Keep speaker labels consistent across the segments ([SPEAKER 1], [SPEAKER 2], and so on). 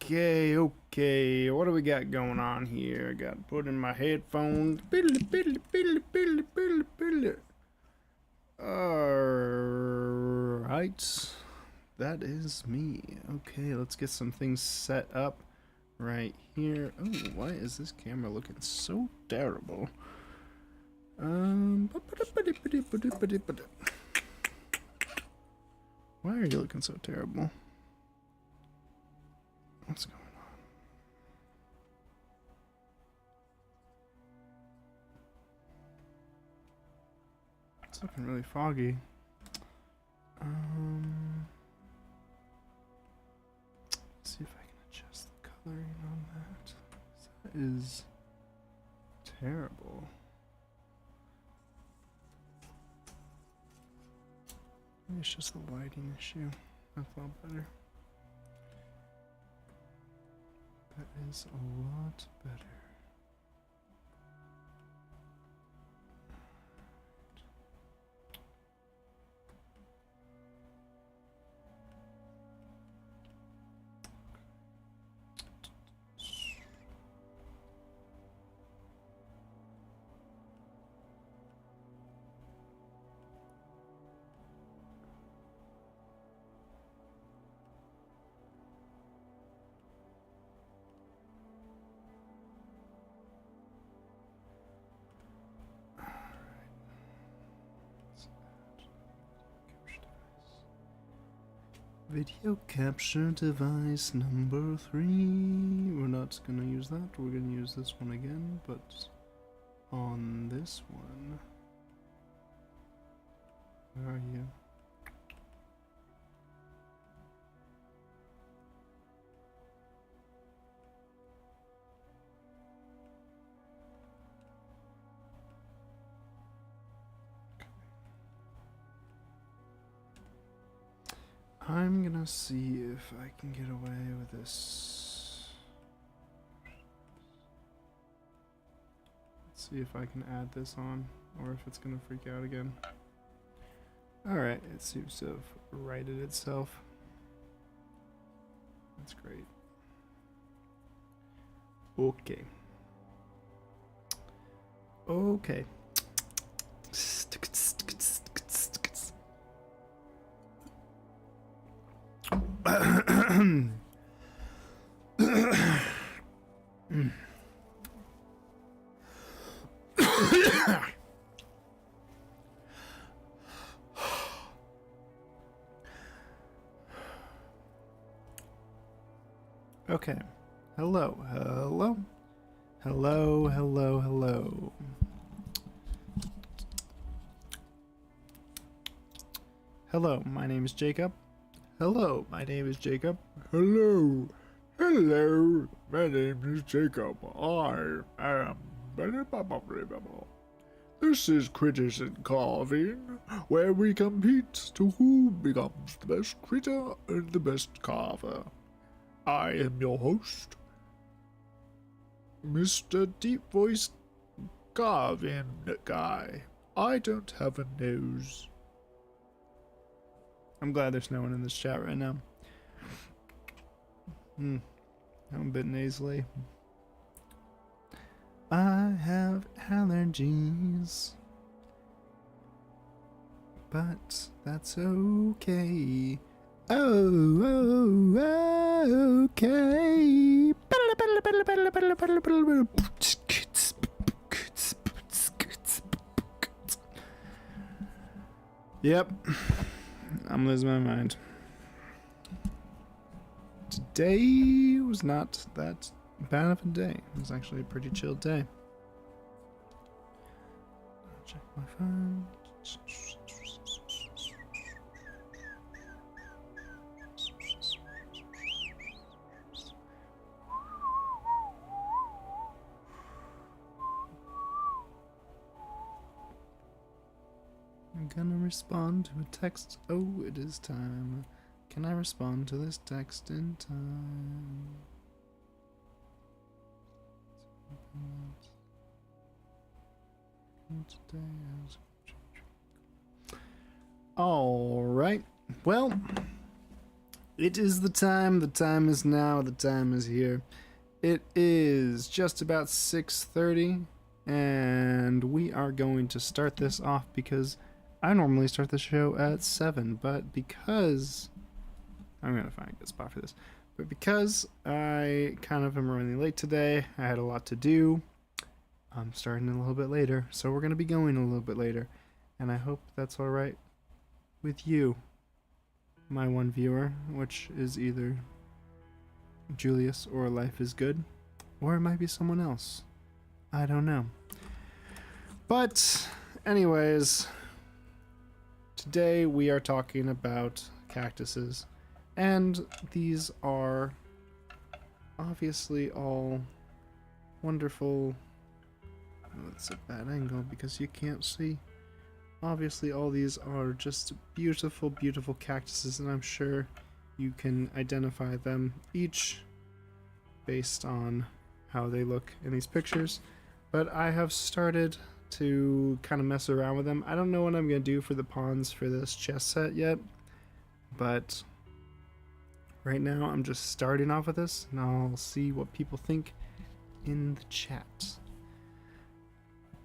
[SPEAKER 1] Okay. What do we got going on here? I got put in my headphones. Alright. That is me. Okay, let's get some things set up right here. Oh, why is this camera looking so terrible? Why are you looking so terrible? What's going on? It's looking really foggy. See if I can adjust the coloring on that. That is terrible. Maybe it's just the lighting issue. That felt better. That is a lot better. Video capture device number 3. We're not gonna use that. We're gonna use this one again, but on this one. Where are you? I'm gonna see if I can get away with this. Let's see if I can add this on, or if it's gonna freak out again. Alright, it seems to have righted itself. That's great. Okay. Okay. Okay. Hello. Hello, my name is Jacob. Hello, my name is Jacob.
[SPEAKER 2] Hello, my name is Jacob. I am. This is Critters and Carving, where we compete to who becomes the best critter and the best carver. I am your host, Mr. Deep Voice Carving Guy. I don't have a nose.
[SPEAKER 1] I'm glad there's no one in this chat right now. I'm a bit nasally. I have allergies, but that's okay. Oh, okay. Yep. I'm losing my mind. Today was not that bad of a day. It was actually a pretty chill day. I'll check my phone. I'm gonna respond to a text. Oh, it is time. Can I respond to this text in time? Alright. Well, It is the time is now, the time is here. It is just about 6:30, and we are going to start this off because I normally start the show at 7, but because I'm going to find a good spot for this. But because I kind of am running late today, I had a lot to do, I'm starting a little bit later, so we're going to be going a little bit later, and I hope that's alright with you, my one viewer, which is either Julius or Life is Good, or it might be someone else. I don't know. But, anyways, today we are talking about cactuses, and these are obviously all wonderful. Oh, it's a bad angle because you can't see. Obviously all these are just beautiful, beautiful cactuses, and I'm sure you can identify them each based on how they look in these pictures. But I have started to kind of mess around with them. I don't know what I'm going to do for the pawns for this chess set yet, but right now I'm just starting off with this, and I'll see what people think in the chat.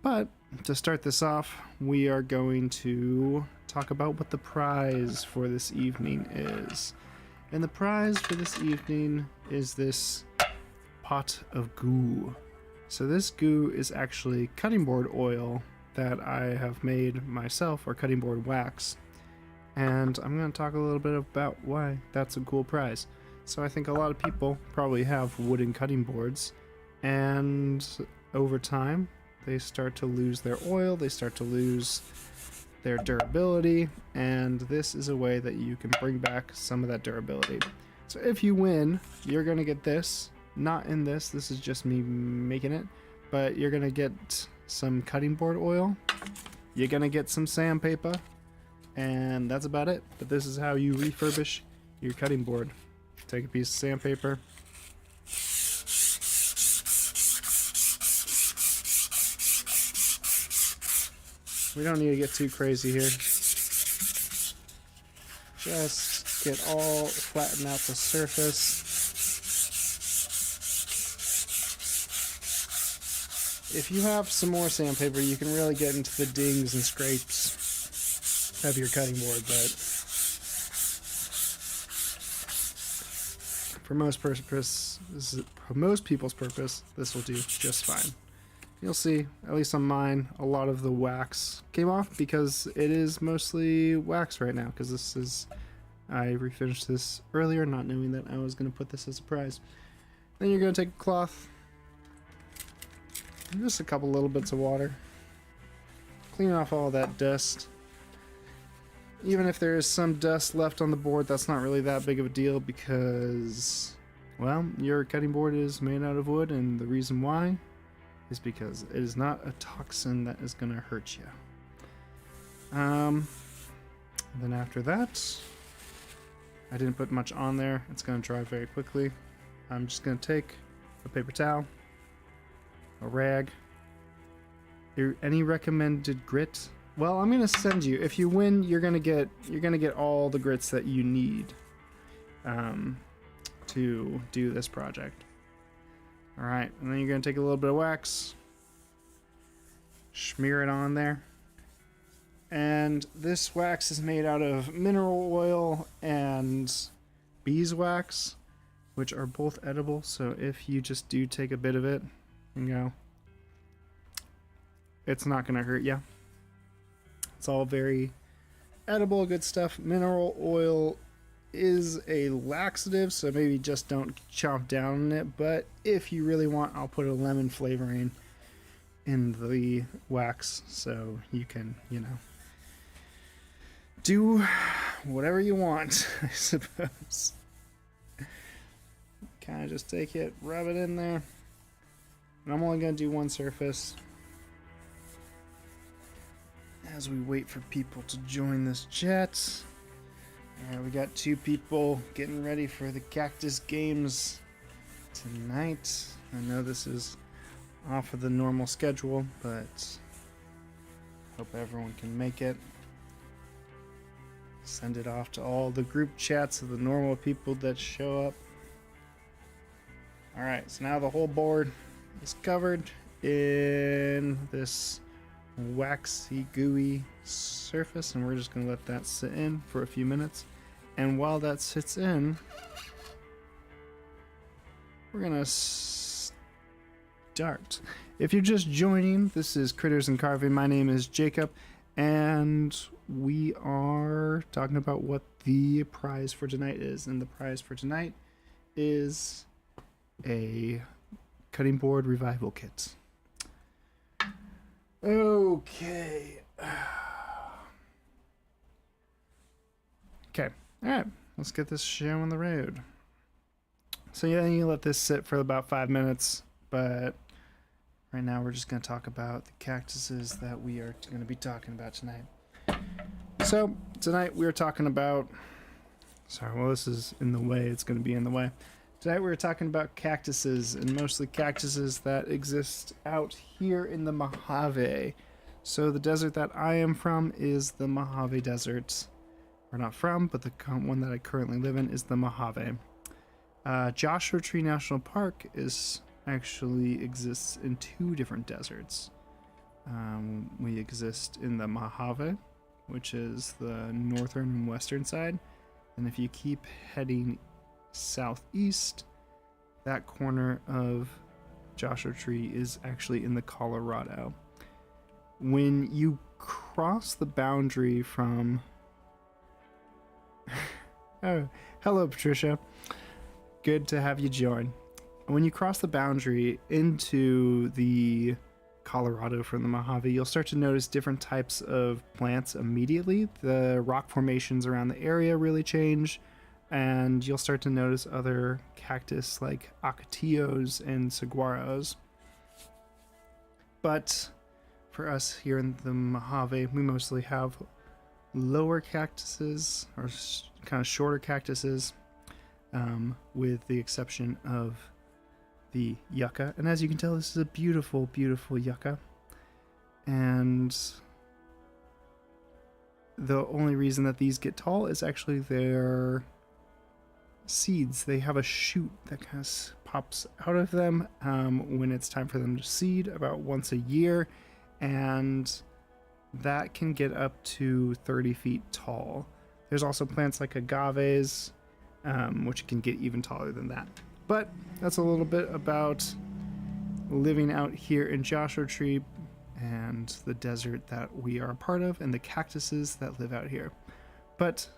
[SPEAKER 1] But to start this off, we are going to talk about what the prize for this evening is. And the prize for this evening is this pot of goo. So this goo is actually cutting board oil that I have made myself, or cutting board wax. And I'm going to talk a little bit about why that's a cool prize. So I think a lot of people probably have wooden cutting boards, and over time they start to lose their oil, they start to lose their durability, and this is a way that you can bring back some of that durability. So if you win, you're going to get this. Not in this is just me making it, but you're going to get some cutting board oil, you're going to get some sandpaper, and that's about it. But this is how you refurbish your cutting board. Take a piece of sandpaper, we don't need to get too crazy here. Just get all flatten out the surface. If you have some more sandpaper, you can really get into the dings and scrapes of your cutting board, but for most people's purpose, this will do just fine. You'll see, at least on mine, a lot of the wax came off because it is mostly wax right now, because this is, I refinished this earlier not knowing that I was going to put this as a prize. Then you're going to take a cloth, and just a couple little bits of water, clean off all that dust. Even if there is some dust left on the board, that's not really that big of a deal because, well, your cutting board is made out of wood, and the reason why is because it is not a toxin that is going to hurt you. Then after that, I didn't put much on there. It's going to dry very quickly. I'm just going to take a paper towel, a rag. Any recommended grit? Well, I'm going to send you. If you win, you're going to get all the grits that you need to do this project. Alright, and then you're going to take a little bit of wax, smear it on there, and this wax is made out of mineral oil and beeswax, which are both edible, so if you just do take a bit of it and go, it's not going to hurt you. It's all very edible, good stuff. Mineral oil is a laxative, so maybe just don't chomp down on it, but if you really want, I'll put a lemon flavoring in the wax so you can, you know, do whatever you want, I suppose. Kind of just take it, rub it in there, and I'm only going to do one surface as we wait for people to join this chat. Alright, we got 2 people getting ready for the cactus games tonight. I know this is off of the normal schedule, but hope everyone can make it. Send it off to all the group chats of the normal people that show up. Alright, so now the whole board is covered in this waxy, gooey surface, and we're just going to let that sit in for a few minutes. And while that sits in, we're going to start. If you're just joining, this is Critters and Carving. My name is Jacob, and we are talking about what the prize for tonight is. And the prize for tonight is a cutting board revival kit. Okay. Okay. All right. Let's get this show on the road. So yeah, you let this sit for about 5 minutes, but right now we're just going to talk about the cactuses that we are going to be talking about tonight. So tonight we are talking about, sorry, well, this is in the way, it's going to be in the way. Tonight we're talking about cactuses, and mostly cactuses that exist out here in the Mojave. So the desert that I am from is the Mojave Desert. Or not from, but the one that I currently live in is the Mojave. Joshua Tree National Park actually exists in 2 different deserts. We exist in the Mojave, which is the northern and western side. And if you keep heading southeast, that corner of Joshua Tree is actually in the Colorado. When you cross the boundary from oh, hello Patricia, good to have you join. When you cross the boundary into the Colorado from the Mojave, you'll start to notice different types of plants immediately. The rock formations around the area really change, and you'll start to notice other cactus like ocotillos and saguaros. But for us here in the Mojave, we mostly have lower cactuses, or kind of shorter cactuses, with the exception of the yucca. And as you can tell, this is a beautiful, beautiful yucca. And the only reason that these get tall is actually their seeds. They have a shoot that kind of pops out of them when it's time for them to seed about once a year, and that can get up to 30 feet tall. There's also plants like agaves, which can get even taller than that. But that's a little bit about living out here in Joshua Tree and the desert that we are a part of and the cactuses that live out here. But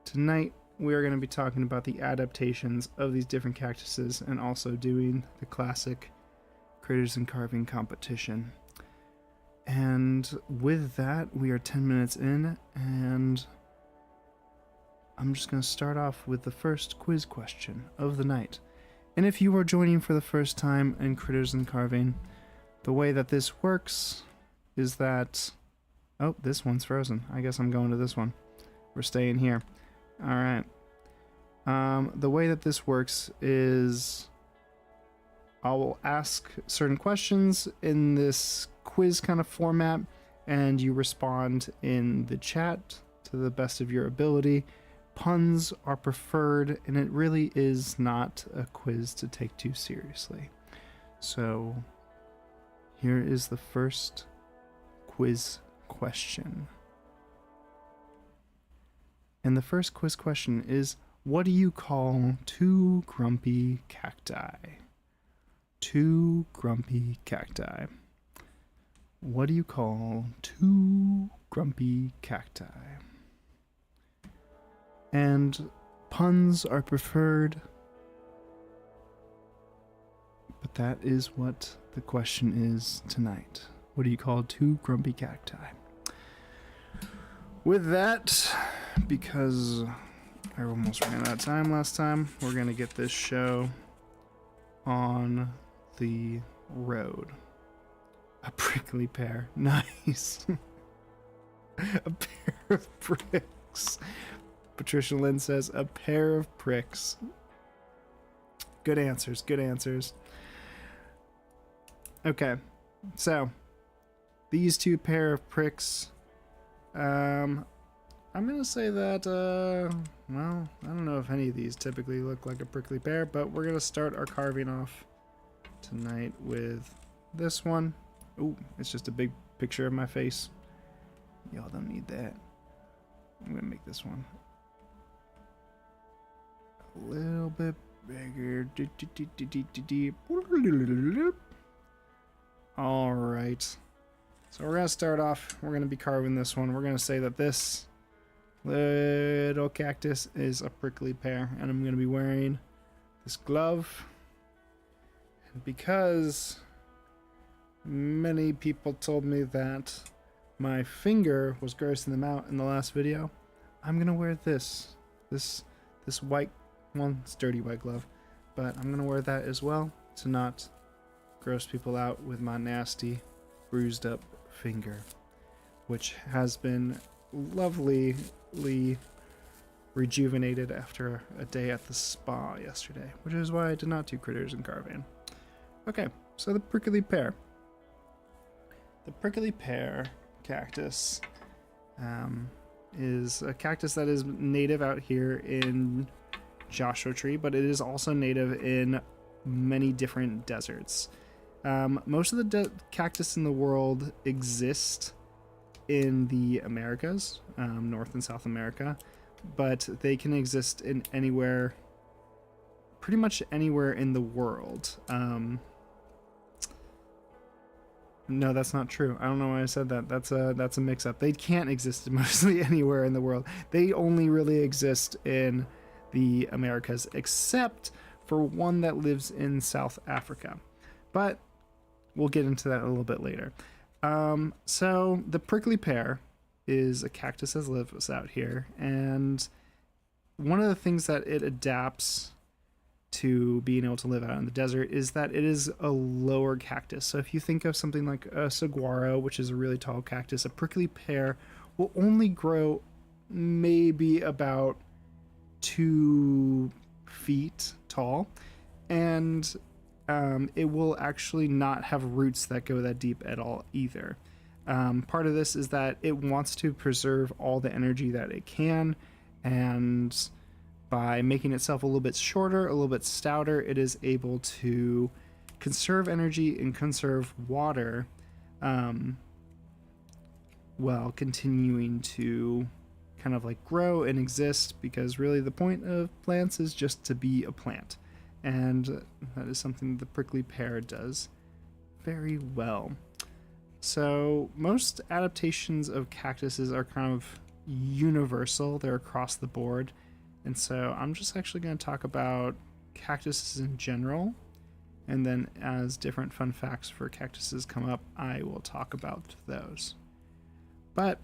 [SPEAKER 1] tonight we are going to be talking about the adaptations of these different cactuses and also doing the classic Critters and Carving competition. And with that, we are 10 minutes in, and I'm just going to start off with the first quiz question of the night. And if you are joining for the first time in Critters and Carving, the way that this works is that... Oh, this one's frozen. I guess I'm going to this one. We're staying here. Alright. The way that this works is I will ask certain questions in this quiz kind of format, and you respond in the chat to the best of your ability. Puns are preferred, and it really is not a quiz to take too seriously. So here is the first quiz question. And the first quiz question is, what do you call 2 grumpy cacti? 2 grumpy cacti. What do you call 2 grumpy cacti? And puns are preferred, but that is what the question is tonight. What do you call 2 grumpy cacti? With that, because I almost ran out of time last time, we're going to get this show on the road. A prickly pear. Nice. A pair of pricks. Patricia Lynn says, a pair of pricks. Good answers, good answers. Okay, so these 2 pair of pricks, I'm gonna say that, well, I don't know if any of these typically look like a prickly pear, but we're gonna start our carving off tonight with this one. Ooh, it's just a big picture of my face. Y'all don't need that. I'm gonna make this one a little bit bigger. All right. So we're gonna start off. We're gonna be carving this one. We're gonna say that this little cactus is a prickly pear, and I'm gonna be wearing this glove. And because many people told me that my finger was grossing them out in the last video, I'm gonna wear this white one. It's dirty white glove, but I'm gonna wear that as well to not gross people out with my nasty bruised up finger, which has been lovely rejuvenated after a day at the spa yesterday, which is why I did not do critters and carving. Okay, so the prickly pear. The prickly pear cactus is a cactus that is native out here in Joshua Tree, but it is also native in many different deserts. Most of the cactus in the world exist in the Americas, North and South America, but they can exist in anywhere, pretty much anywhere in the world. No, that's not true. I don't know why I said that. That's a mix-up. They can't exist mostly anywhere in the world. They only really exist in the Americas, except for one that lives in South Africa. But we'll get into that a little bit later. So the prickly pear is a cactus that lives out here, and one of the things that it adapts to being able to live out in the desert is that it is a lower cactus. So if you think of something like a saguaro, which is a really tall cactus, a prickly pear will only grow maybe about 2 feet tall, and it will actually not have roots that go that deep at all either. Part of this is that it wants to preserve all the energy that it can, and by making itself a little bit shorter, a little bit stouter, it is able to conserve energy and conserve water while continuing to kind of like grow and exist, because really the point of plants is just to be a plant. And that is something the prickly pear does very well. So most adaptations of cactuses are kind of universal. They're across the board. And so I'm just actually going to talk about cactuses in general. And then as different fun facts for cactuses come up, I will talk about those. But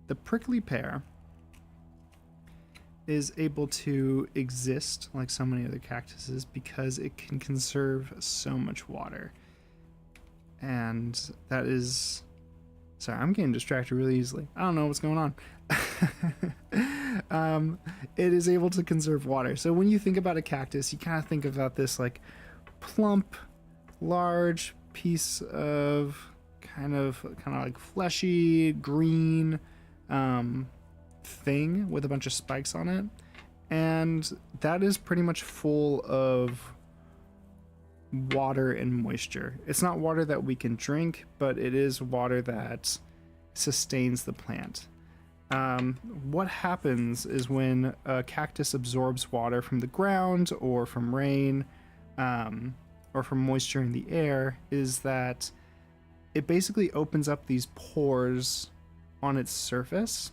[SPEAKER 1] the prickly pear is able to exist like so many other cactuses because it can conserve so much water. And that is... Sorry, I'm getting distracted really easily. I don't know what's going on. It is able to conserve water. So when you think about a cactus, you kind of think about this like plump, large piece of kind of like fleshy green thing with a bunch of spikes on it, and that is pretty much full of water and moisture. It's not water that we can drink, but it is water that sustains the plant. What happens is when a cactus absorbs water from the ground or from rain or from moisture in the air, is that it basically opens up these pores on its surface,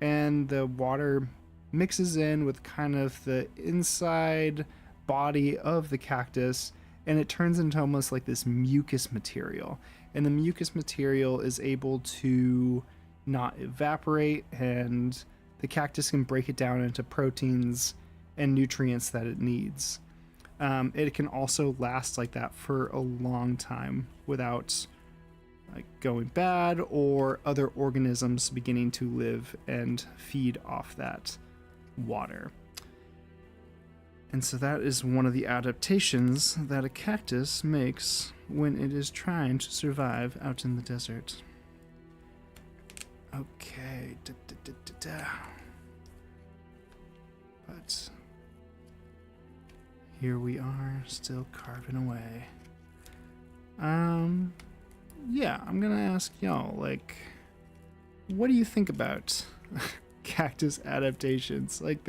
[SPEAKER 1] and the water mixes in with kind of the inside body of the cactus, and it turns into almost like this mucus material. And the mucus material is able to not evaporate, and the cactus can break it down into proteins and nutrients that it needs. It can also last like that for a long time without like going bad or other organisms beginning to live and feed off that water. And so that is one of the adaptations that a cactus makes when it is trying to survive out in the desert. Okay. But here we are, still carving away. Yeah, I'm gonna ask y'all, like, what do you think about cactus adaptations? Like,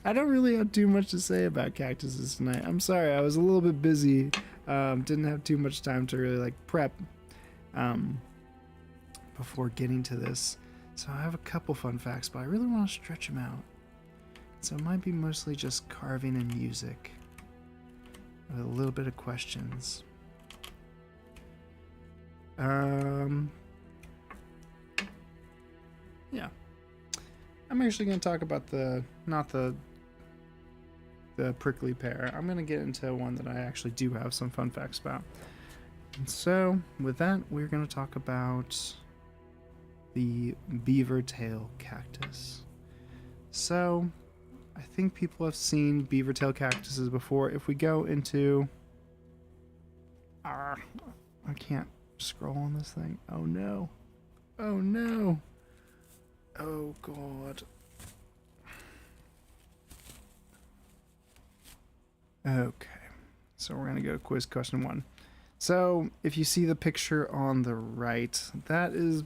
[SPEAKER 1] I don't really have too much to say about cactuses tonight. I'm sorry, I was a little bit busy. Didn't have too much time to really like prep before getting to this. So I have a couple fun facts, but I really want to stretch them out. So it might be mostly just carving and music, with a little bit of questions. Yeah. I'm actually going to talk about not the prickly pear. I'm going to get into one that I actually do have some fun facts about. And so, with that, we're going to talk about the beaver tail cactus. So, I think people have seen beaver tail cactuses before. If we go into... I can't scroll on this thing. Oh no. Oh no. Oh god. Okay. So we're going to go to quiz question 1. So, if you see the picture on the right, that is...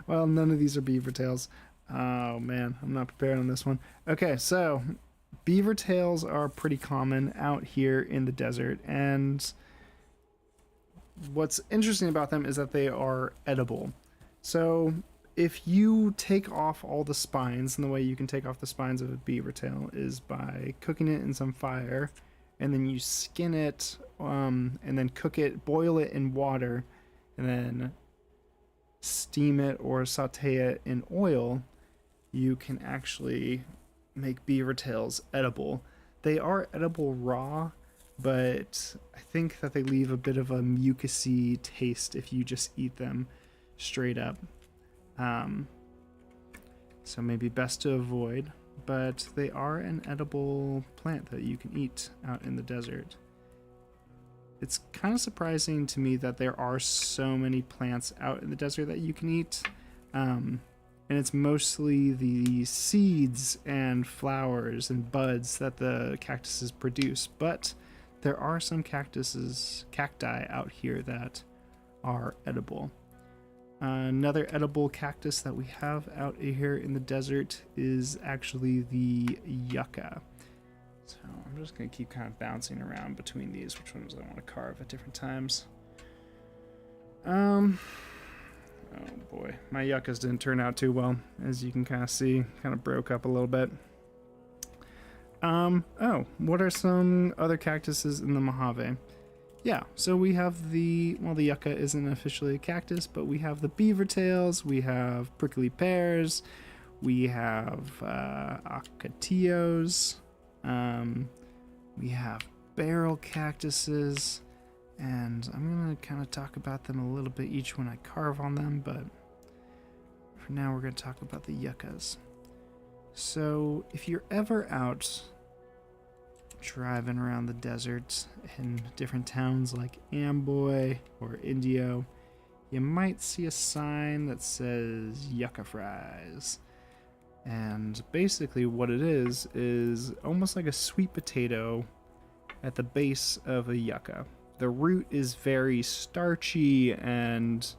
[SPEAKER 1] well, none of these are beaver tails. Oh man, I'm not prepared on this one. Okay, so beaver tails are pretty common out here in the desert, and what's interesting about them is that they are edible. So if you take off all the spines, and the way you can take off the spines of a beaver tail is by cooking it in some fire, and then you skin it, and then cook it, boil it in water, and then steam it or saute it in oil, you can actually make beaver tails edible. They are edible raw, but I think that they leave a bit of a mucusy taste if you just eat them straight up. So maybe best to avoid, but they are an edible plant that you can eat out in the desert. It's kind of surprising to me that there are so many plants out in the desert that you can eat. And it's mostly the seeds and flowers and buds that the cactuses produce. But there are some cacti out here that are edible. Another edible cactus that we have out here in the desert is actually the yucca. So I'm just going to keep kind of bouncing around between these, which ones I want to carve at different times. Oh boy, my yuccas didn't turn out too well, as you can kind of see, kind of broke up a little bit. What are some other cactuses in the Mojave? Yeah, so we have the yucca isn't officially a cactus, but we have the beaver tails, we have prickly pears, we have ocotillos, we have barrel cactuses, and I'm going to kind of talk about them a little bit each when I carve on them, but for now we're going to talk about the yuccas. So if you're ever out driving around the desert in different towns like Amboy or Indio, you might see a sign that says yucca fries. And basically what it is almost like a sweet potato at the base of a yucca. The root is very starchy, and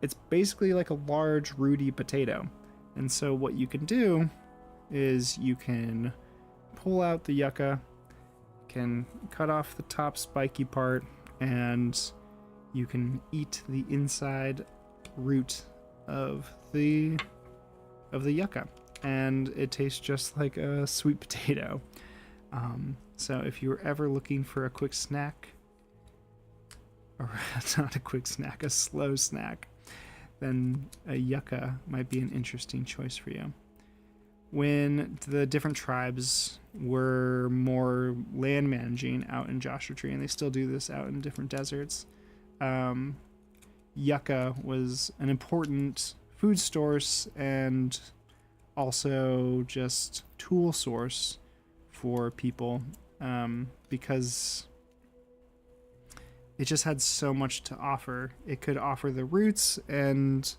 [SPEAKER 1] it's basically like a large rooty potato. And so what you can do is you can pull out the yucca, can cut off the top spiky part, and you can eat the inside root of the yucca, and it tastes just like a sweet potato. So if you're ever looking for a quick snack, or not a quick snack, a slow snack, then a yucca might be an interesting choice for you. When the different tribes were more land managing out in Joshua Tree, and they still do this out in different deserts, yucca was an important food source and also just tool source for people, because it just had so much to offer. It could offer the roots and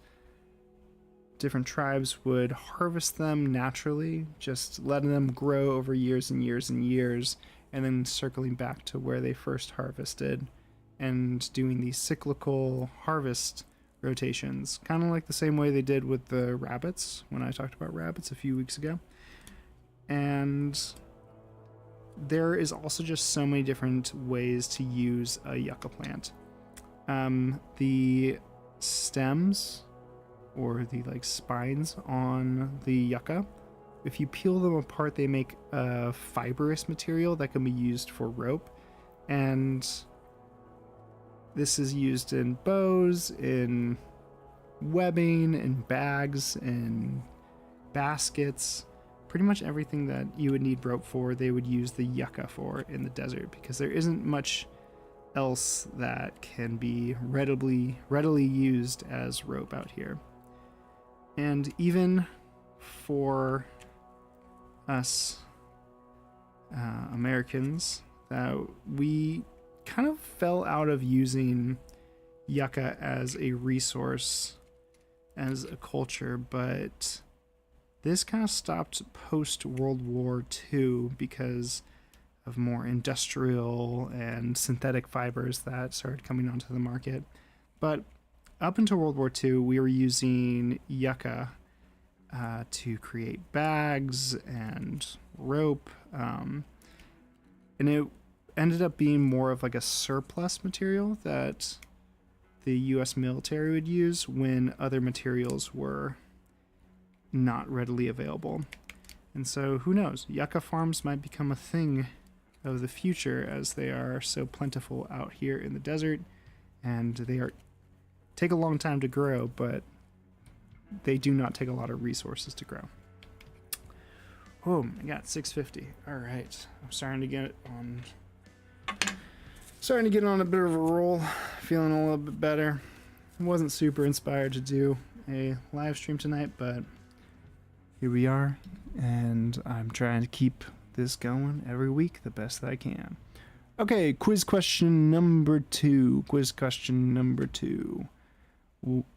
[SPEAKER 1] different tribes would harvest them naturally, just letting them grow over years and years and years, and then circling back to where they first harvested and doing these cyclical harvest rotations, kind of like the same way they did with the rabbits when I talked about rabbits a few weeks ago. And there is also just so many different ways to use a yucca plant. The stems or the like spines on the yucca, if you peel them apart, they make a fibrous material that can be used for rope. And this is used in bows, in webbing, in bags, in baskets. Pretty much everything that you would need rope for, they would use the yucca for in the desert, because there isn't much else that can be readily used as rope out here. And even for us Americans, that we kind of fell out of using yucca as a resource, as a culture, but this kind of stopped post World War II because of more industrial and synthetic fibers that started coming onto the market. But up until World War II, we were using yucca to create bags and rope, and it ended up being more of like a surplus material that the US military would use when other materials were not readily available. And so who knows, yucca farms might become a thing of the future, as they are so plentiful out here in the desert, and they take a long time to grow, but they do not take a lot of resources to grow. Oh, I got 650. All right, I'm starting to get on a bit of a roll, feeling a little bit better. I wasn't super inspired to do a live stream tonight, but here we are, and I'm trying to keep this going every week the best that I can. Okay, quiz question number two.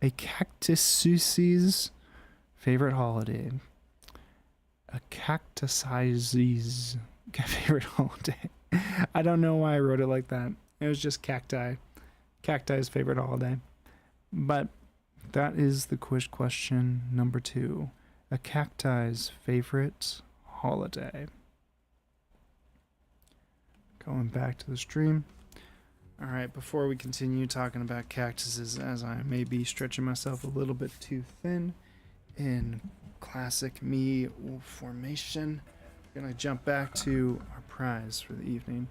[SPEAKER 1] A cactus's favorite holiday. A cactus's favorite holiday. I don't know why I wrote it like that. It was just cacti. Cacti's favorite holiday. But that is the quiz question number 2. A cacti's favorite holiday. Going back to the stream. Alright, before we continue talking about cactuses, as I may be stretching myself a little bit too thin in classic me formation, we're going to jump back to our prize for the evening,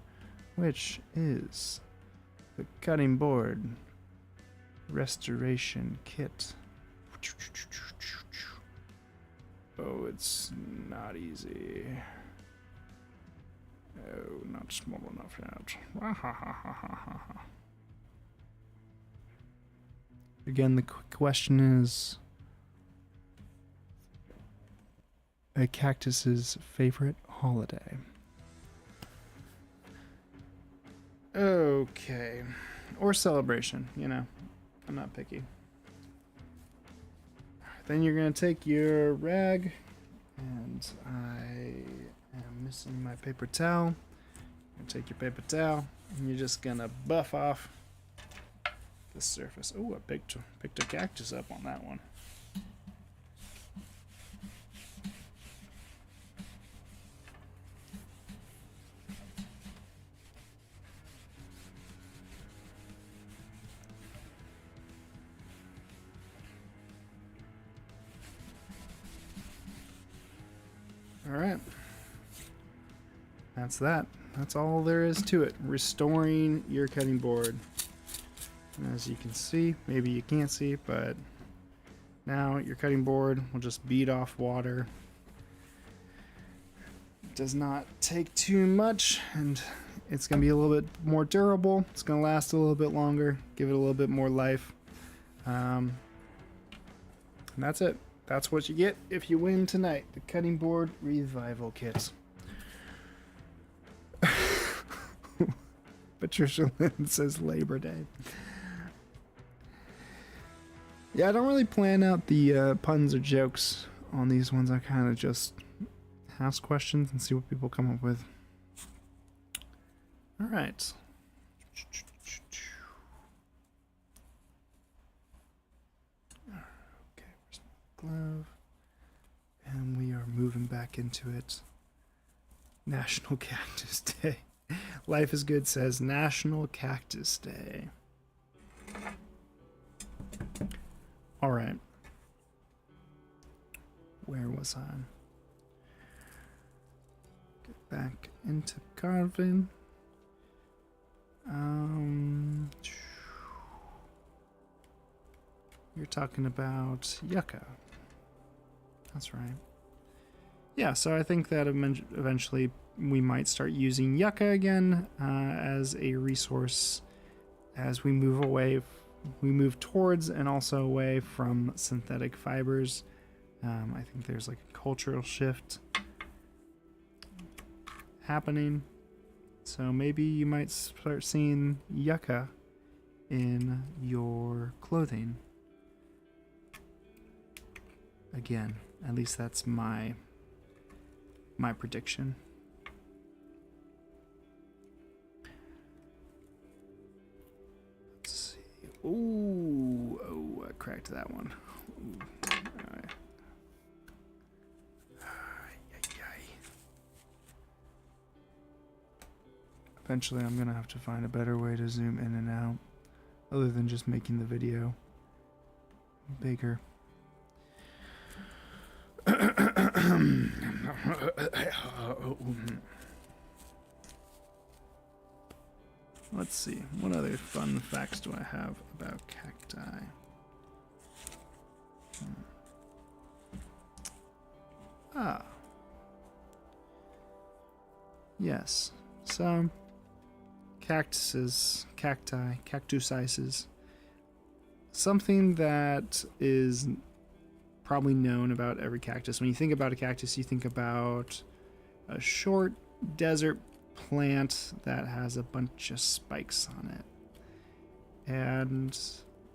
[SPEAKER 1] which is the cutting board restoration kit. Oh, it's not easy. Oh, not small enough yet. Again, the question is a cactus's favorite holiday. Okay. Or celebration, you know. I'm not picky. Then you're going to take your rag, and I am missing my paper towel. You're going to take your paper towel, and you're just going to buff off the surface. Oh, I picked a cactus up on that one. Alright. That's that. That's all there is to it. Restoring your cutting board. And as you can see, maybe you can't see, but now your cutting board will just bead off water. It does not take too much, and it's going to be a little bit more durable. It's going to last a little bit longer, give it a little bit more life. And that's it. That's what you get if you win tonight. The cutting board revival kit. Patricia Lynn says Labor Day. Yeah, I don't really plan out the puns or jokes on these ones. I kind of just ask questions and see what people come up with. All right. Okay, where's my glove? And we are moving back into it. National Cactus Day. Life is Good says National Cactus Day. All right. Where was I? Get back into carving. You're talking about yucca. That's right. Yeah, so I think that eventually we might start using yucca again as a resource as we move away. We move towards and also away from synthetic fibers. I think there's like a cultural shift happening. So maybe you might start seeing yucca in your clothing again. At least that's my prediction. Let's see. Ooh, oh, I cracked that one. Ooh. All right. Eventually I'm gonna have to find a better way to zoom in and out other than just making the video bigger. Let's see, what other fun facts do I have about cacti? Yes, so cactuses, cacti, cactusices. Something that is probably known about every cactus. When you think about a cactus, you think about a short desert plant that has a bunch of spikes on it. And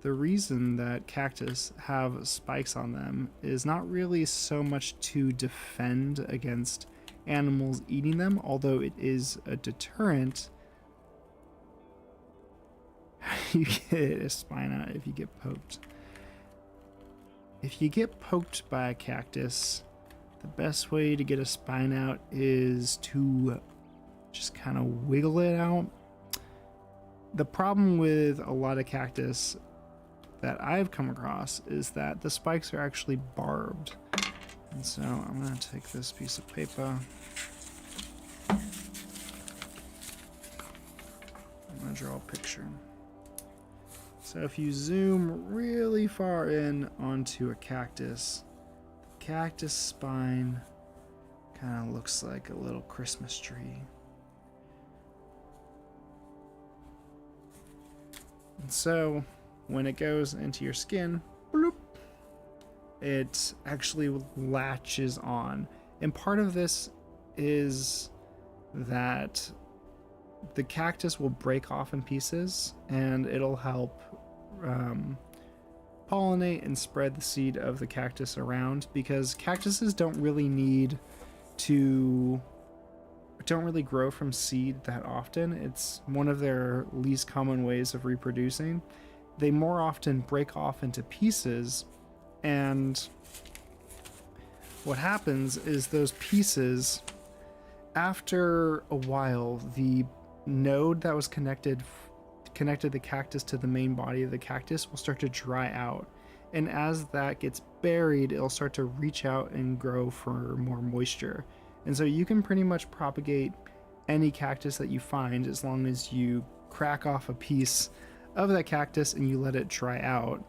[SPEAKER 1] the reason that cactus have spikes on them is not really so much to defend against animals eating them, although it is a deterrent. You get a spine out if you get poked. If you get poked by a cactus, the best way to get a spine out is to just kind of wiggle it out. The problem with a lot of cactus that I've come across is that the spikes are actually barbed. And so I'm going to take this piece of paper. I'm going to draw a picture. So if you zoom really far in onto a cactus, the cactus spine kind of looks like a little Christmas tree. And so when it goes into your skin, bloop, it actually latches on. And part of this is that the cactus will break off in pieces and it'll help pollinate and spread the seed of the cactus around, because cactuses don't really grow from seed that often. It's one of their least common ways of reproducing. They more often break off into pieces, and what happens is those pieces, after a while, the node that was connected the cactus to the main body of the cactus will start to dry out, and as that gets buried, it'll start to reach out and grow for more moisture. And so you can pretty much propagate any cactus that you find as long as you crack off a piece of that cactus and you let it dry out.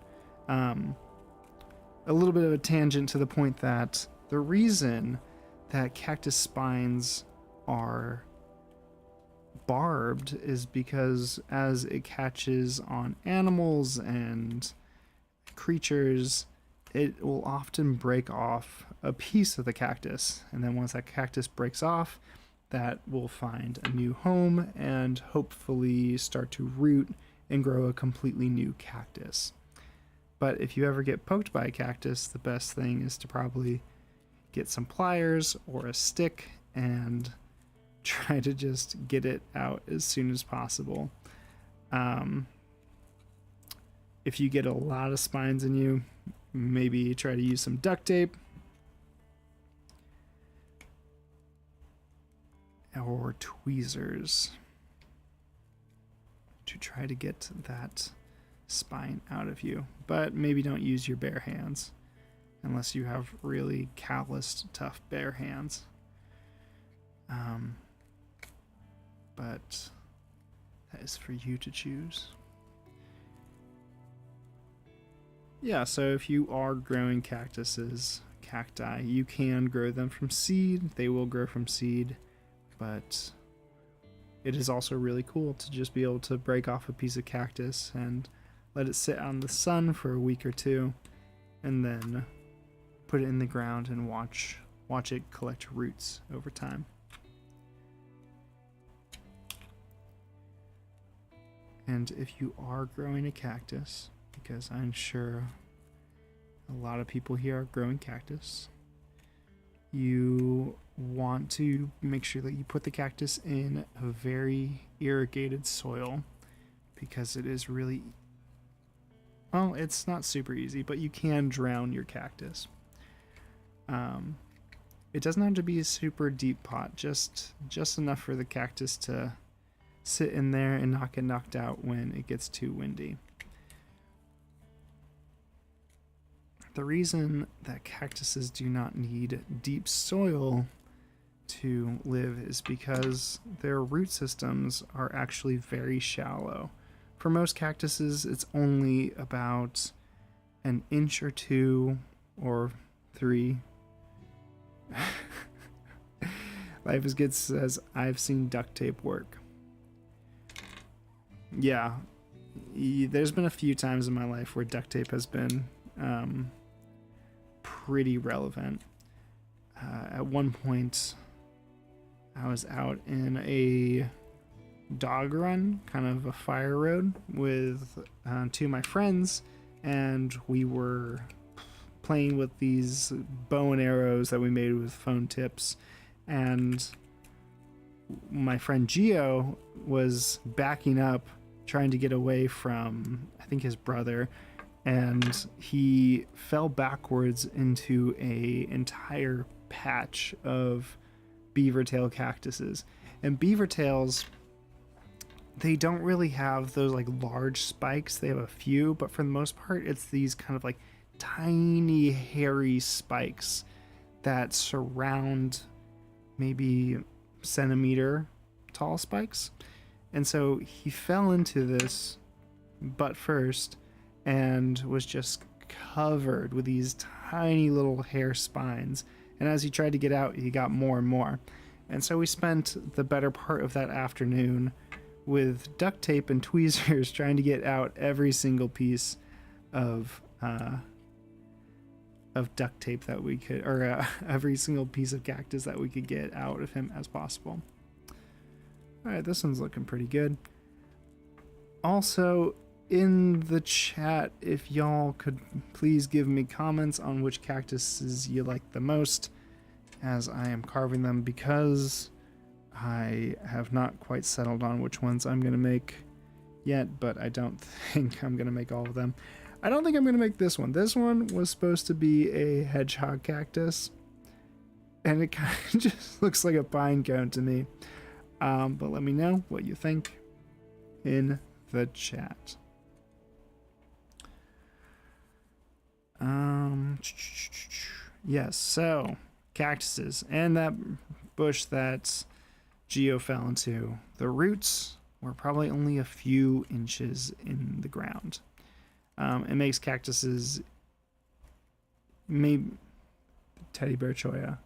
[SPEAKER 1] A little bit of a tangent to the point that the reason that cactus spines are barbed is because as it catches on animals and creatures, it will often break off a piece of the cactus, and then once that cactus breaks off, that will find a new home and hopefully start to root and grow a completely new cactus. But if you ever get poked by a cactus, the best thing is to probably get some pliers or a stick and try to just get it out as soon as possible. If you get a lot of spines in you, maybe try to use some duct tape or tweezers to try to get that spine out of you. But maybe don't use your bare hands unless you have really calloused, tough bare hands. But that is for you to choose. Yeah, so if you are growing cactuses, cacti, you can grow them from seed. They will grow from seed, but it is also really cool to just be able to break off a piece of cactus and let it sit on the sun for a week or two, and then put it in the ground and watch it collect roots over time. And if you are growing a cactus, because I'm sure a lot of people here are growing cactus, you want to make sure that you put the cactus in a very irrigated soil, because it is really, well, it's not super easy, but you can drown your cactus. It doesn't have to be a super deep pot, just enough for the cactus to sit in there and not get knocked out when it gets too windy. The reason that cactuses do not need deep soil to live is because their root systems are actually very shallow. For most cactuses, it's only about an inch or 2 or 3. Life is Good says, I've seen duct tape work. Yeah, there's been a few times in my life where duct tape has been pretty relevant. At one point, I was out in a dog run, kind of a fire road, with 2 of my friends, and we were playing with these bow and arrows that we made with foam tips, and my friend Gio was backing up, trying to get away from, I think, his brother, and he fell backwards into a entire patch of beaver tail cactuses. And beaver tails, they don't really have those like large spikes. They have a few, but for the most part, it's these kind of like tiny hairy spikes that surround maybe centimeter tall spikes. And so he fell into this butt first and was just covered with these tiny little hair spines. And as he tried to get out, he got more and more. And so we spent the better part of that afternoon with duct tape and tweezers trying to get out every single piece of duct tape that we could, or every single piece of cactus that we could get out of him as possible. All right, this one's looking pretty good. Also, in the chat, if y'all could please give me comments on which cactuses you like the most as I am carving them, because I have not quite settled on which ones I'm going to make yet, but I don't think I'm going to make all of them. I don't think I'm going to make this one. This one was supposed to be a hedgehog cactus, and it kind of just looks like a pine cone to me. But let me know what you think in the chat. Yes, so cactuses and that bush that Geo fell into, the roots were probably only a few inches in the ground. It makes cactuses, maybe teddy bear choya.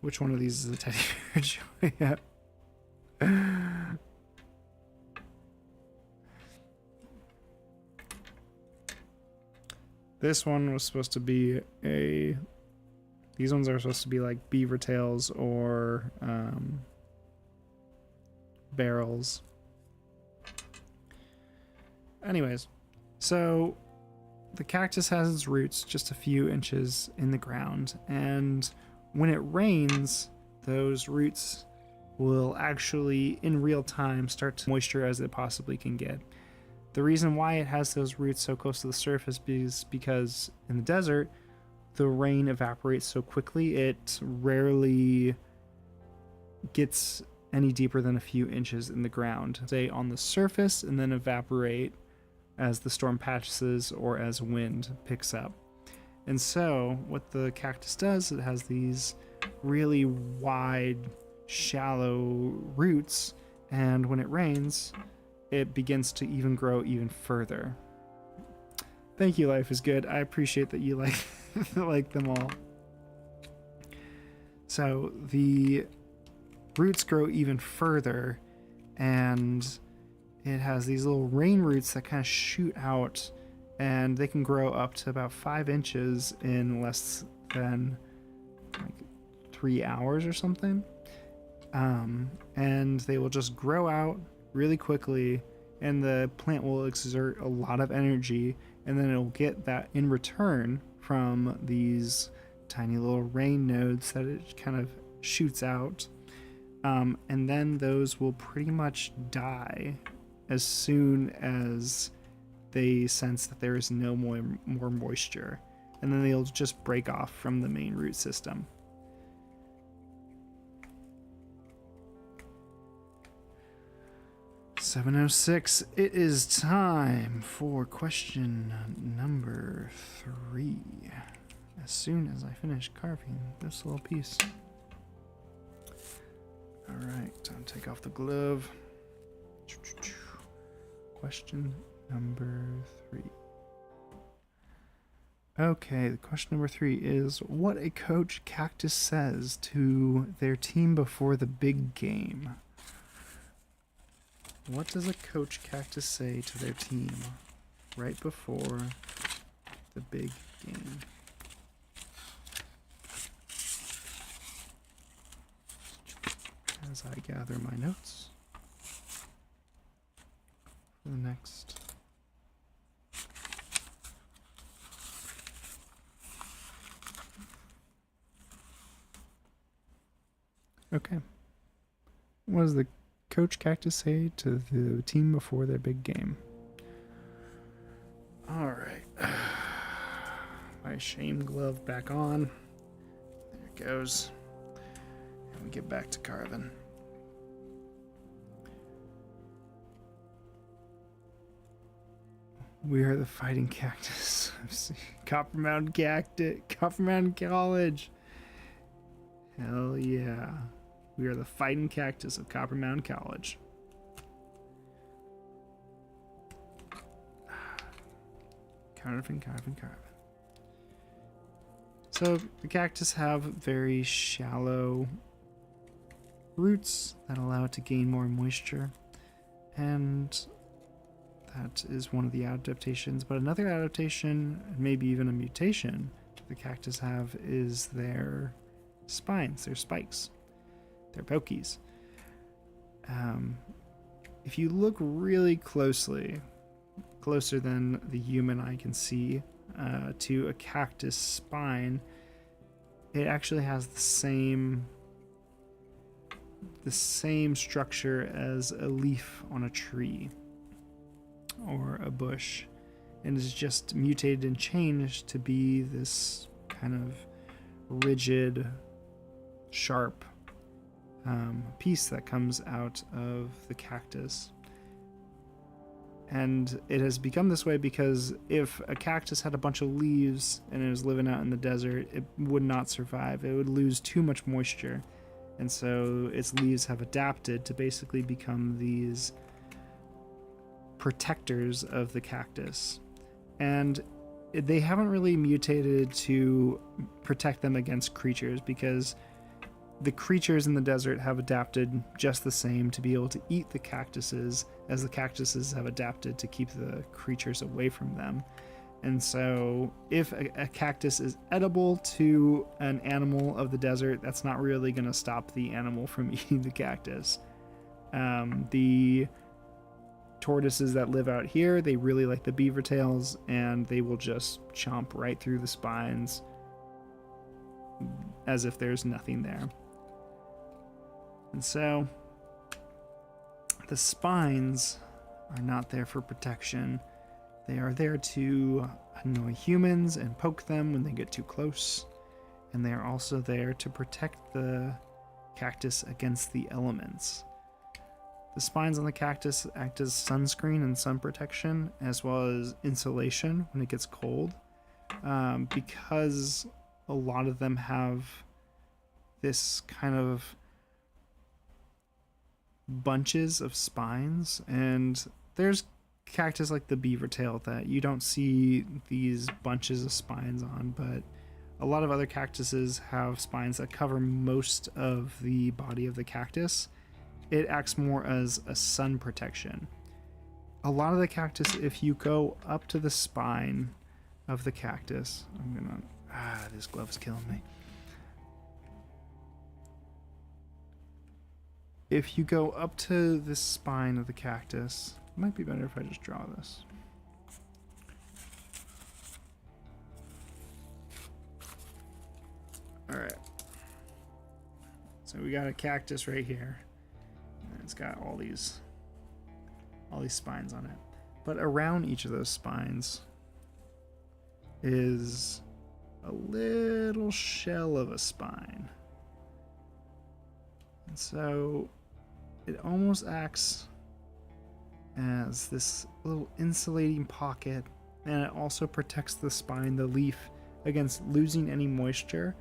[SPEAKER 1] Which one of these is a teddy bear choya? This one was supposed to be these ones are supposed to be like beaver tails or barrels. Anyways, so the cactus has its roots just a few inches in the ground, and when it rains, those roots will actually, in real time, start to moisture as it possibly can get. The reason why it has those roots so close to the surface is because in the desert, the rain evaporates so quickly, it rarely gets any deeper than a few inches in the ground. Stay on the surface and then evaporate as the storm passes or as wind picks up. And so what the cactus does, it has these really wide, shallow roots, and when it rains, it begins to even grow even further. Thank you, Life is Good. I appreciate that you like them all. So the roots grow even further, and it has these little rain roots that kind of shoot out, and they can grow up to about 5 inches in less than 3 hours or something. And they will just grow out really quickly, and the plant will exert a lot of energy, and then it'll get that in return from these tiny little rain nodes that it kind of shoots out. And then those will pretty much die as soon as they sense that there is no more moisture, and then they'll just break off from the main root system. "7:06, it is time for question number 3. As soon as I finish carving this little piece. Alright, time to take off the glove. Question number 3. Okay, the question number 3 is what a coach cactus says to their team before the big game. What does a coach cactus say to their team right before the big game? As I gather my notes for the next Okay. What does the coach cactus say to the team before their big game? All right. My shame glove back on. There it goes. And we get back to carving. We are the fighting cactus. Copper Mountain Cactus. Copper Mountain College. Hell yeah. We are the fighting cactus of Copper Mountain College. Carving. So the cactus have very shallow roots that allow it to gain more moisture, and that is one of the adaptations. But another adaptation, maybe even a mutation, the cactus have is their spines, their spikes, their pokies. If you look really closely, closer than the human eye can see, to a cactus spine, it actually has the same structure as a leaf on a tree or a bush, and is just mutated and changed to be this kind of rigid, sharp piece that comes out of the cactus. And it has become this way because if a cactus had a bunch of leaves and it was living out in the desert, it would not survive. It would lose too much moisture. And so its leaves have adapted to basically become these protectors of the cactus. And they haven't really mutated to protect them against creatures, because the creatures in the desert have adapted just the same to be able to eat the cactuses as the cactuses have adapted to keep the creatures away from them. And so if a cactus is edible to an animal of the desert, that's not really going to stop the animal from eating the cactus. The tortoises that live out here, they really like the beaver tails, and they will just chomp right through the spines as if there's nothing there. And so the spines are not there for protection. They are there to annoy humans and poke them when they get too close. And they are also there to protect the cactus against the elements. The spines on the cactus act as sunscreen and sun protection, as well as insulation when it gets cold, because a lot of them have this kind of bunches of spines, and there's cactus like the beaver tail that you don't see these bunches of spines on, but a lot of other cactuses have spines that cover most of the body of the cactus. It acts more as a sun protection. A lot of the cactus, if you go up to the spine of the cactus, this glove's killing me. If you go up to the spine of the cactus, it might be better if I just draw this. All right. So we got a cactus right here. And it's got all these spines on it. But around each of those spines is a little shell of a spine. And so it almost acts as this little insulating pocket, and it also protects the spine, the leaf, against losing any moisture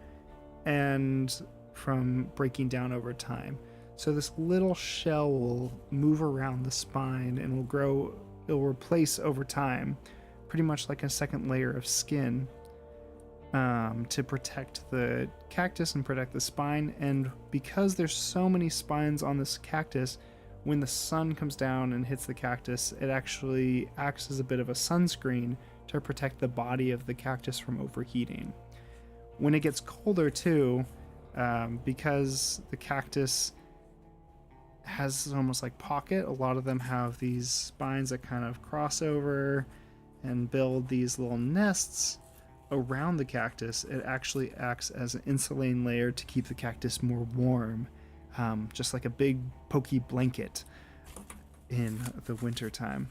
[SPEAKER 1] and from breaking down over time. So this little shell will move around the spine and will grow, it'll replace over time, pretty much like a second layer of skin, to protect the cactus and protect the spine. And because there's so many spines on this cactus, when the sun comes down and hits the cactus, it actually acts as a bit of a sunscreen to protect the body of the cactus from overheating. When it gets colder too, because the cactus has almost like pocket, a lot of them have these spines that kind of cross over and build these little nests around the cactus. It actually acts as an insulating layer to keep the cactus more warm, just like a big pokey blanket in the winter time.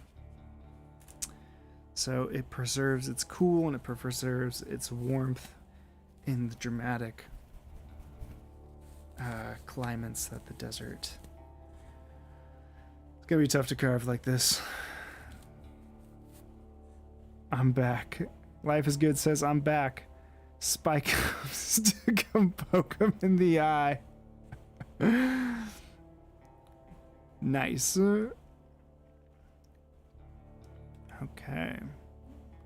[SPEAKER 1] So it preserves its cool and it preserves its warmth in the dramatic climates that the desert. It's gonna be tough to carve like this. I'm back. Life is Good says, I'm back. Spike comes to come poke him in the eye. Nice. Okay.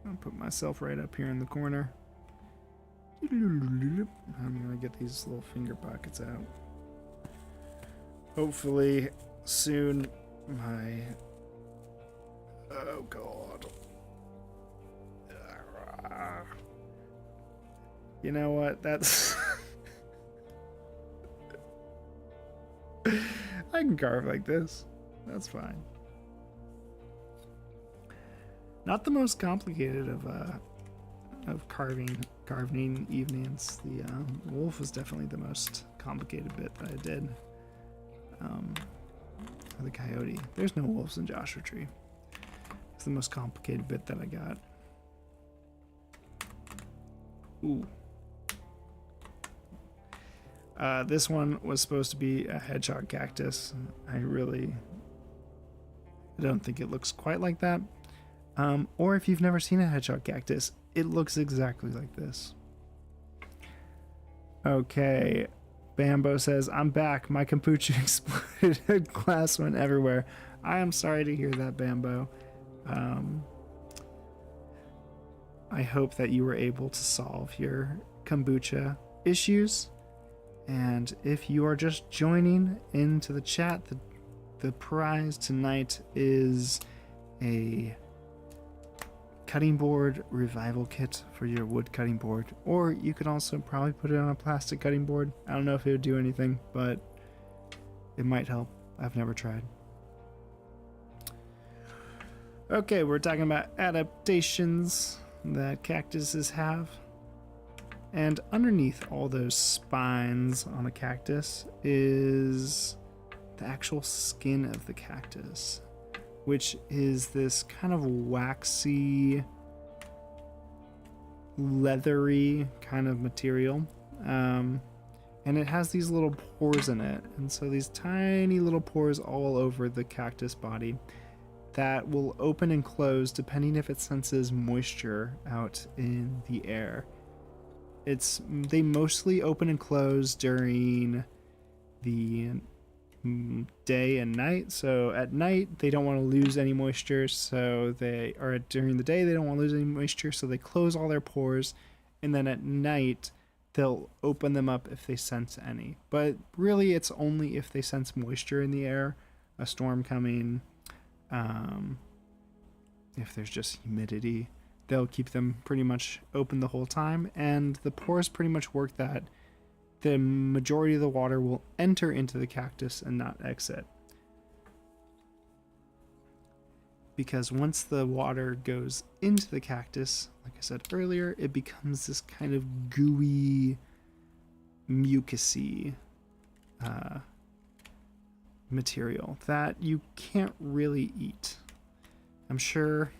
[SPEAKER 1] I'll put myself right up here in the corner. I'm gonna get these little finger pockets out. Hopefully soon my... Oh god. You know what? That's... I can carve like this. That's fine. Not the most complicated of carving evenings. The wolf was definitely the most complicated bit that I did. Or the coyote. There's no wolves in Joshua Tree. It's the most complicated bit that I got. Ooh. This one was supposed to be a hedgehog cactus. I don't think it looks quite like that. Or if you've never seen a hedgehog cactus, it looks exactly like this. Okay. Bambo says, I'm back. My kombucha exploded. Glass went everywhere. I am sorry to hear that, Bambo. I hope that you were able to solve your kombucha issues. And if you are just joining into the chat, the prize tonight is a cutting board revival kit for your wood cutting board. Or you could also probably put it on a plastic cutting board. I don't know if it would do anything, but it might help. I've never tried. Okay, we're talking about adaptations that cactuses have. And underneath all those spines on a cactus is the actual skin of the cactus, which is this kind of waxy, leathery kind of material. And it has these little pores in it. And so these tiny little pores all over the cactus body that will open and close depending if it senses moisture out in the air. They mostly open and close during the day and night. So at night they don't want to lose any moisture, during the day they don't want to lose any moisture, so they close all their pores, and then at night they'll open them up if they sense any. But really it's only if they sense moisture in the air, a storm coming, if there's just humidity, they'll keep them pretty much open the whole time. And the pores pretty much work that the majority of the water will enter into the cactus and not exit. Because once the water goes into the cactus, like I said earlier, it becomes this kind of gooey, mucusy material that you can't really eat. I'm sure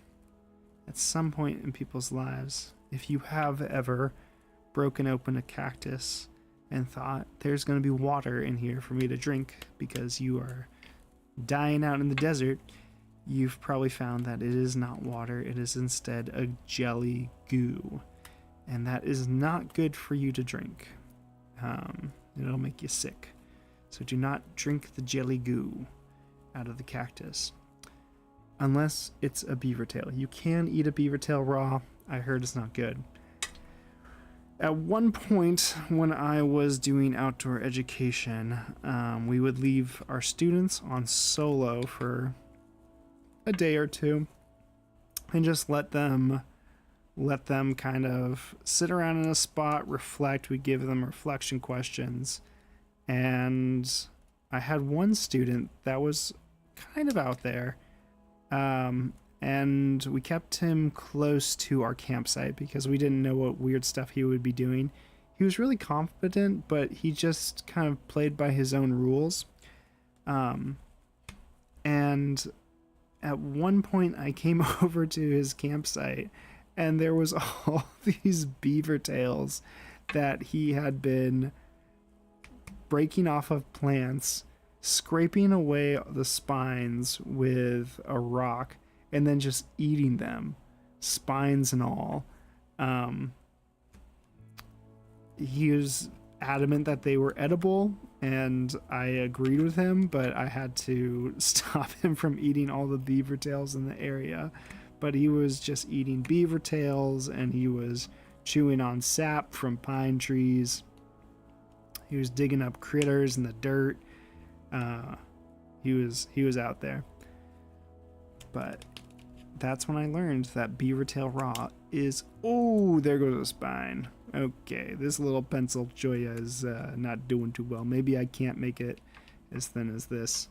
[SPEAKER 1] at some point in people's lives, if you have ever broken open a cactus and thought, there's going to be water in here for me to drink because you are dying out in the desert, you've probably found that it is not water, it is instead a jelly goo. And that is not good for you to drink. It'll make you sick. So do not drink the jelly goo out of the cactus. Unless it's a beaver tail. You can eat a beaver tail raw. I heard it's not good. At one point when I was doing outdoor education, we would leave our students on solo for a day or two and just let them kind of sit around in a spot, reflect. We give them reflection questions. And I had one student that was kind of out there. And we kept him close to our campsite because we didn't know what weird stuff he would be doing. He was really competent, but he just kind of played by his own rules. And at one point I came over to his campsite and there was all these beaver tails that he had been breaking off of plants, scraping away the spines with a rock, and then just eating them, spines and all. He was adamant that they were edible, and I agreed with him, but I had to stop him from eating all the beaver tails in the area. But he was just eating beaver tails, and he was chewing on sap from pine trees. He was digging up critters in the dirt. He was out there. But that's when I learned that beaver tail raw is... Oh, there goes a spine. Okay, this little pencil joya is not doing too well. Maybe I can't make it as thin as this.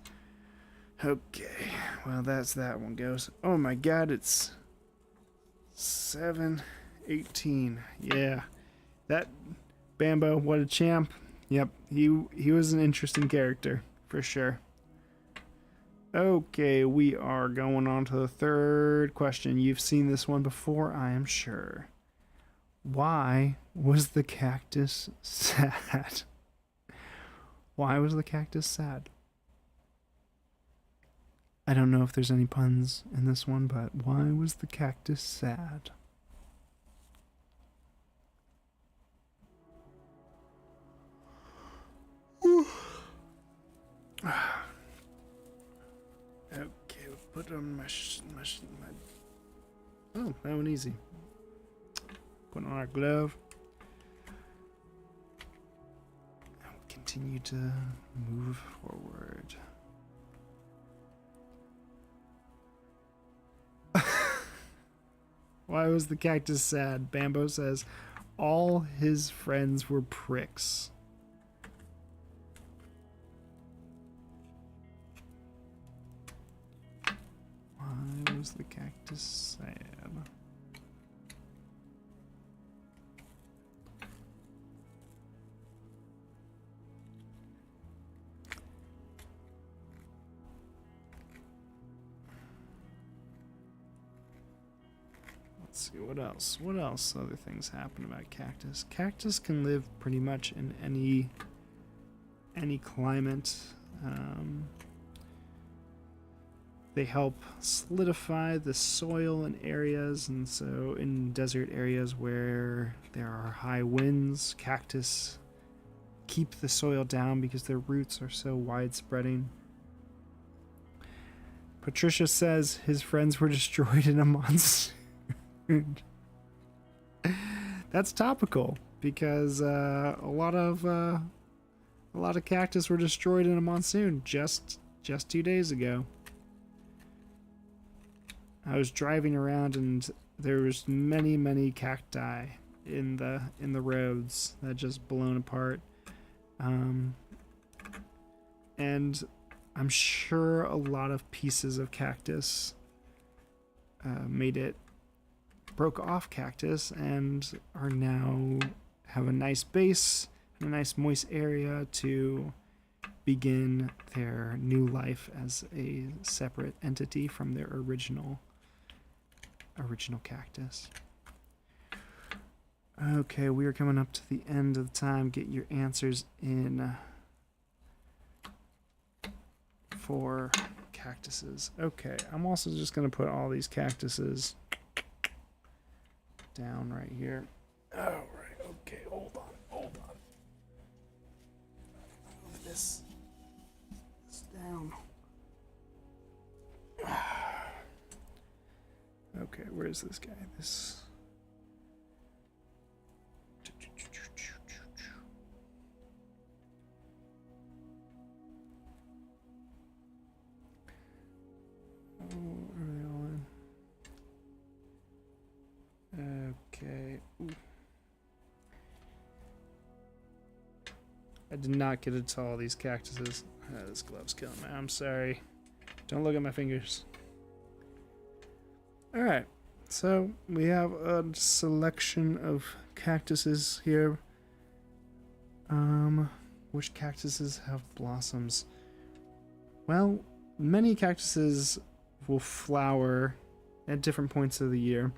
[SPEAKER 1] Okay, well, that's that one goes. Oh my god, it's 7:18. Yeah, that Bambo, what a champ. Yep, he was an interesting character, for sure. Okay, we are going on to the third question. You've seen this one before, I am sure. Why was the cactus sad? Why was the cactus sad? I don't know if there's any puns in this one, but why was the cactus sad? Okay, we'll put on my oh, that one easy. Put on our glove. And we'll continue to move forward. Why was the cactus sad? Bambo says all his friends were pricks. Why Why was the cactus sad? Let's see, what else? What else other things happen about cactus? Cactus can live pretty much in any climate. They help solidify the soil in areas, and so in desert areas where there are high winds, cactus keep the soil down because their roots are so widespreading. Patricia says his friends were destroyed in a monsoon. That's topical because a lot of cactus were destroyed in a monsoon just 2 days ago. I was driving around and there was many cacti in the roads that just blown apart, and I'm sure a lot of pieces of cactus broke off cactus and are now have a nice base and a nice moist area to begin their new life as a separate entity from their original cactus. Okay, we are coming up to the end of the time. Get your answers in for cactuses. Okay, I'm also just going to put all these cactuses down right here. All right, okay, hold on. Move this down. Okay, where's this guy? This. Oh, are they all in? Okay. Ooh. I did not get to all these cactuses. This glove's killing me. I'm sorry. Don't look at my fingers. Alright, so we have a selection of cactuses here. Which cactuses have blossoms? Well, many cactuses will flower at different points of the year,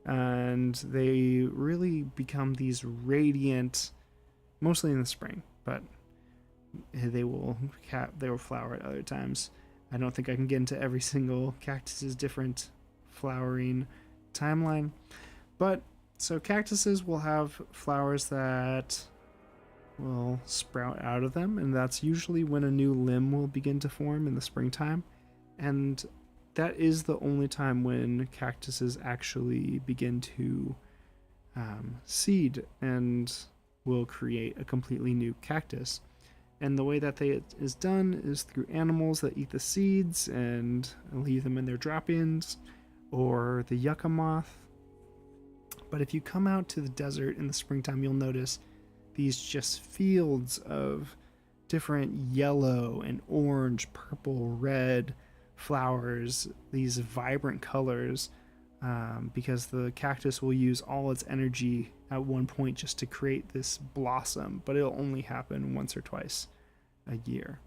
[SPEAKER 1] and they really become these radiant, mostly in the spring, but they will flower at other times. I don't think I can get into every single cactus's different flowering timeline, but so cactuses will have flowers that will sprout out of them, and that's usually when a new limb will begin to form in the springtime, and that is the only time when cactuses actually begin to seed and will create a completely new cactus. And the way that is done is through animals that eat the seeds and leave them in their drop-ins, or the yucca moth. But if you come out to the desert in the springtime, you'll notice these just fields of different yellow and orange, purple, red flowers, these vibrant colors, because the cactus will use all its energy at one point just to create this blossom, but it'll only happen once or twice a year.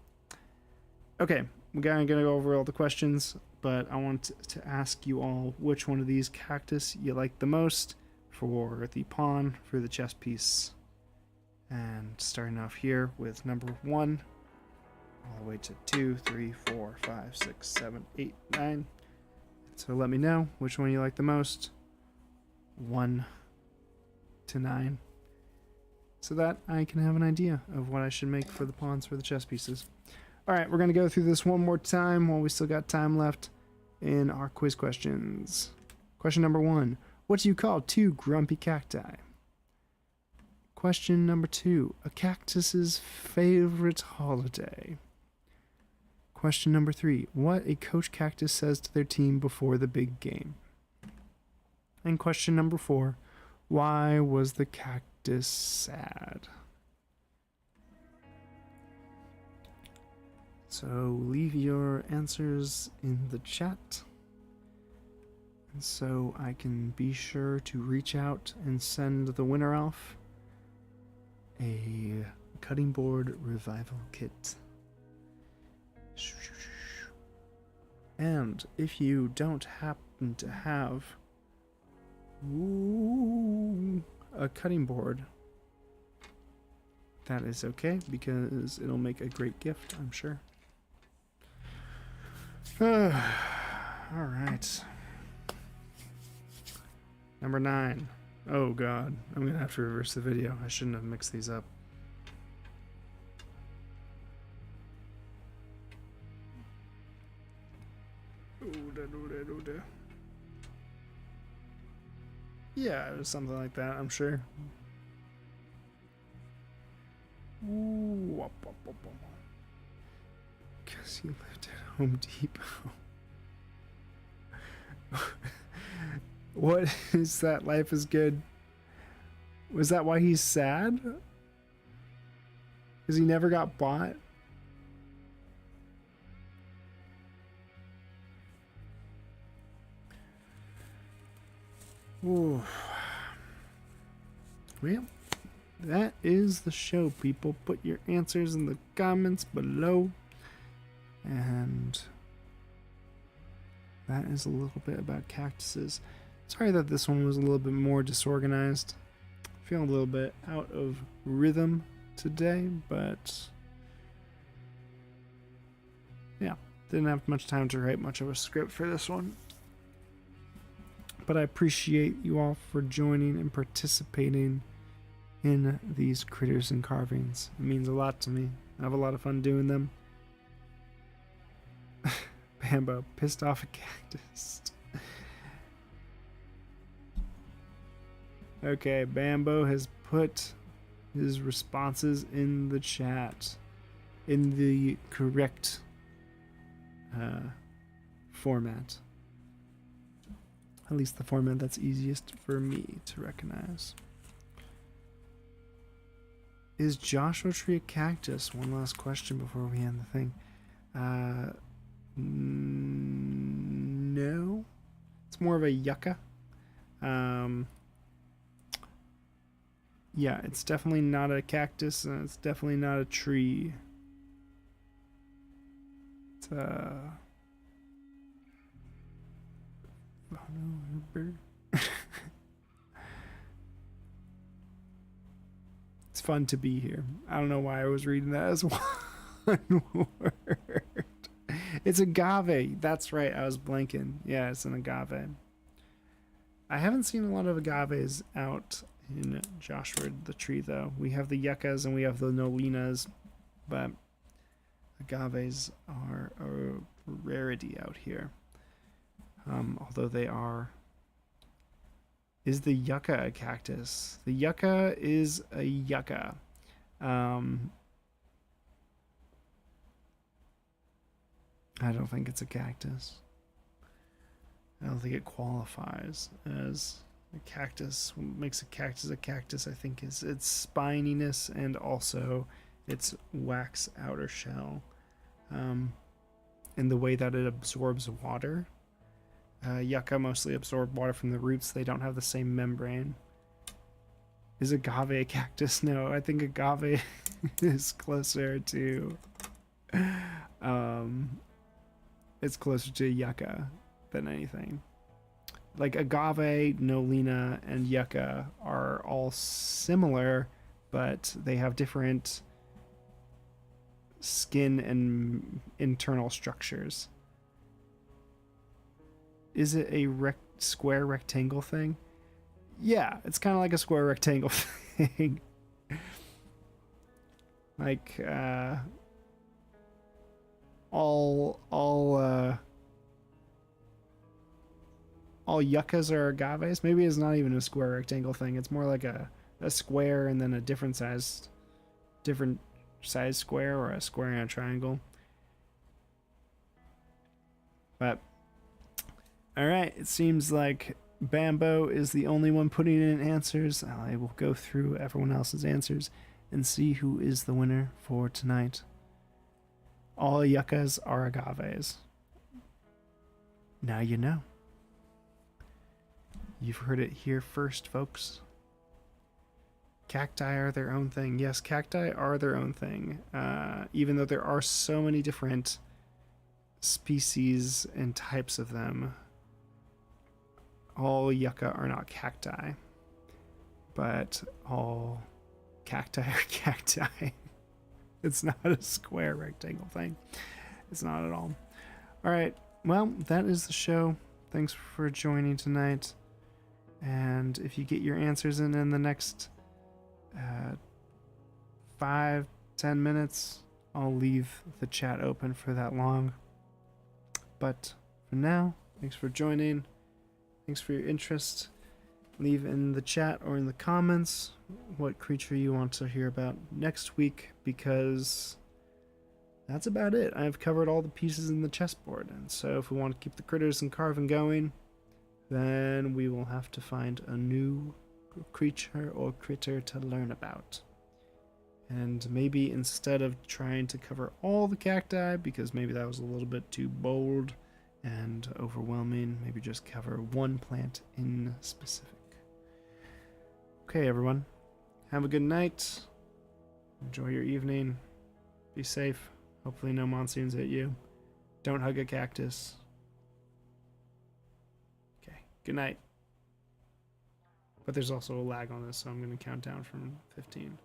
[SPEAKER 1] Okay, we're gonna go over all the questions, but I want to ask you all which one of these cactus you like the most for the pawn for the chess piece. And starting off here with number 1, all the way to 2, 3, 4, 5, 6, 7, 8, 9. So let me know which one you like the most. 1 to 9. So that I can have an idea of what I should make for the pawns for the chess pieces. Alright, we're going to go through this one more time while we still got time left in our quiz questions. Question number 1. What do you call 2 grumpy cacti? Question number 2. A cactus's favorite holiday. Question number 3. What a coach cactus says to their team before the big game. And question number 4. Why was the cactus sad? So leave your answers in the chat. And so I can be sure to reach out and send the winner off a cutting board revival kit. And if you don't happen to have a cutting board, that is okay, because it'll make a great gift, I'm sure. Alright. Number 9. Oh god, I'm gonna have to reverse the video. I shouldn't have mixed these up. Yeah, it was something like that, I'm sure. Because he lived at Home Depot. What is that? Life is good. Was that why he's sad? Because he never got bought? Ooh. Well, that is the show, people. Put your answers in the comments below. And that is a little bit about cactuses. Sorry that this one was a little bit more disorganized. Feeling a little bit out of rhythm today, but yeah, didn't have much time to write much of a script for this one. But I appreciate you all for joining and participating in these critters and carvings. It means a lot to me. I have a lot of fun doing them. Bambo pissed off a cactus. Okay, Bambo has put his responses in the chat in the correct format. At least the format that's easiest for me to recognize. Is Joshua Tree a cactus? One last question before we end the thing. No. It's more of a yucca. Yeah, it's definitely not a cactus, and it's definitely not a tree. It's It's fun to be here. I don't know why I was reading that as one word. It's agave. That's right. I was blanking. Yeah, it's an agave. I haven't seen a lot of agaves out in Joshua the Tree, though. We have the yuccas and we have the nolinas, but agaves are a rarity out here. Although they are... Is the yucca a cactus? The yucca is a yucca. I don't think it's a cactus. I don't think it qualifies as a cactus. What makes a cactus, I think, is its spininess and also its wax outer shell. And the way that it absorbs water. Yucca mostly absorb water from the roots. They don't have the same membrane. Is agave a cactus? No, I think agave is closer to... it's closer to yucca than anything. Like agave, nolina, and yucca are all similar, but they have different skin and internal structures. Is it a square rectangle thing? Yeah, it's kind of like a square rectangle thing. Like all yuccas are agaves. Maybe it's not even a square rectangle thing. It's more like a square and then a different size square, or a square and a triangle. But all right, it seems like Bambo is the only one putting in answers. I will go through everyone else's answers and see who is the winner for tonight. All yuccas are agaves. Now you know. You've heard it here first, folks. Cacti are their own thing. Yes, cacti are their own thing. Even though there are so many different species and types of them, all yucca are not cacti. But all cacti are cacti. It's not a square rectangle thing. It's not at all. All right. Well, that is the show. Thanks for joining tonight. And if you get your answers in the next 5-10 minutes, I'll leave the chat open for that long. But for now, thanks for joining. Thanks for your interest. Leave in the chat or in the comments what creature you want to hear about next week, because that's about it. I've covered all the pieces in the chessboard, and so if we want to keep the critters and carving going, then we will have to find a new creature or critter to learn about. And maybe instead of trying to cover all the cacti, because maybe that was a little bit too bold and overwhelming, maybe just cover one plant in specific. Okay, everyone. Have a good night. Enjoy your evening. Be safe. Hopefully no monsoons hit you. Don't hug a cactus. Okay, good night. But there's also a lag on this, so I'm going to count down from 15.